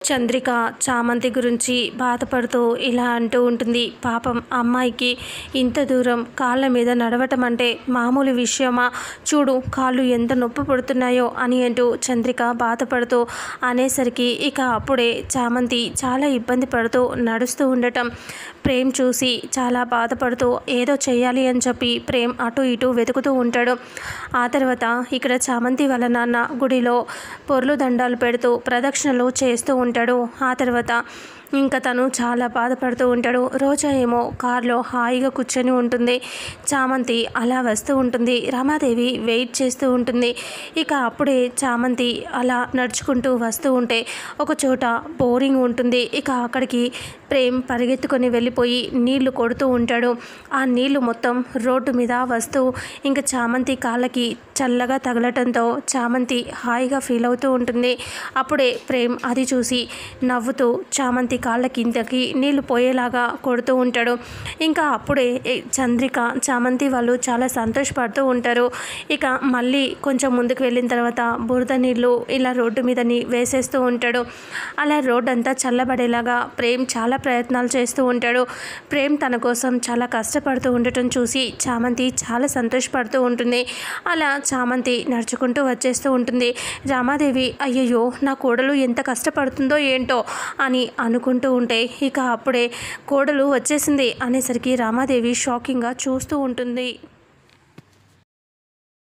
చంద్రిక చామంతి గురించి బాధపడుతూ ఇలా అంటూ ఉంటుంది. పాపం అమ్మాయికి ఇంత దూరం కాళ్ళ మీద నడవటం అంటే మామూలు విషయమా? చూడు కాళ్ళు ఎంత నొప్పి పడుతున్నాయో అని అంటూ చంద్రిక బాధపడుతూ అనేసరికి ఇక అప్పుడే చామంతి చాలా ఇబ్బంది పడుతూ నడుస్తూ ఉండటం ప్రేమ్ చూసి చాలా బాధపడుతూ ఏదో చేయాలి అని చెప్పి ప్రేమ్ అటు ఇటు వెతుకుతూ ఉంటాడు. ఆ తర్వాత ఇక్కడ చామంతి వాళ్ళ నాన్న గుడిలో పొర్లు దండాలు పెడుతూ ప్రదక్షిణలు చేస్తూ ఉంటాడు. ఆ తర్వాత ఇంకా తను చాలా బాధపడుతూ ఉంటాడు. రోజా ఏమో కారులో హాయిగా కూర్చొని ఉంటుంది. చామంతి అలా వస్తూ ఉంటుంది. రమాదేవి వెయిట్ చేస్తూ ఉంటుంది. ఇక అప్పుడే చామంతి అలా నడుచుకుంటూ వస్తూ ఉంటే ఒక చోట బోరింగ్ ఉంటుంది. ఇక అక్కడికి ప్రేమ్ పరిగెత్తుకొని వెళ్ళిపోయి నీళ్లు కొడుతూ ఉంటాడు. ఆ నీళ్లు మొత్తం రోడ్డు మీద వస్తూ ఇంకా చామంతి కాళ్ళకి చల్లగా తగలటంతో చామంతి హాయిగా ఫీల్ అవుతూ ఉంటుంది. అప్పుడే ప్రేమ్ అది చూసి నవ్వుతూ చామంతి కాళ్ళ కిందకి నీళ్లు పోయేలాగా కొడుతూ ఉంటాడు. ఇంకా అప్పుడే చంద్రిక చామంతి వాళ్ళు చాలా సంతోషపడుతూ ఉంటారు. ఇక మళ్ళీ కొంచెం ముందుకు వెళ్ళిన తర్వాత బురద నీళ్ళు ఇలా రోడ్డు మీదని వేసేస్తూ ఉంటాడు. అలా రోడ్డు అంతా చల్లబడేలాగా ప్రేమ్ చాలా ప్రయత్నాలు చేస్తూ ఉంటాడు. ప్రేమ్ తన కోసం చాలా కష్టపడుతూ ఉండటం చూసి చామంతి చాలా సంతోషపడుతూ ఉంటుంది. అలా చామంతి నడుచుకుంటూ వచ్చేస్తూ ఉంటుంది. రామాదేవి అయ్యయ్యో నా కోడలు ఎంత కష్టపడుతుందో ఏంటో అని అనుకుంటూ ఉంటే ఇక అప్పుడే కోడలు వచ్చేసింది అనేసరికి రామాదేవి షాకింగ్గా చూస్తూ ఉంటుంది.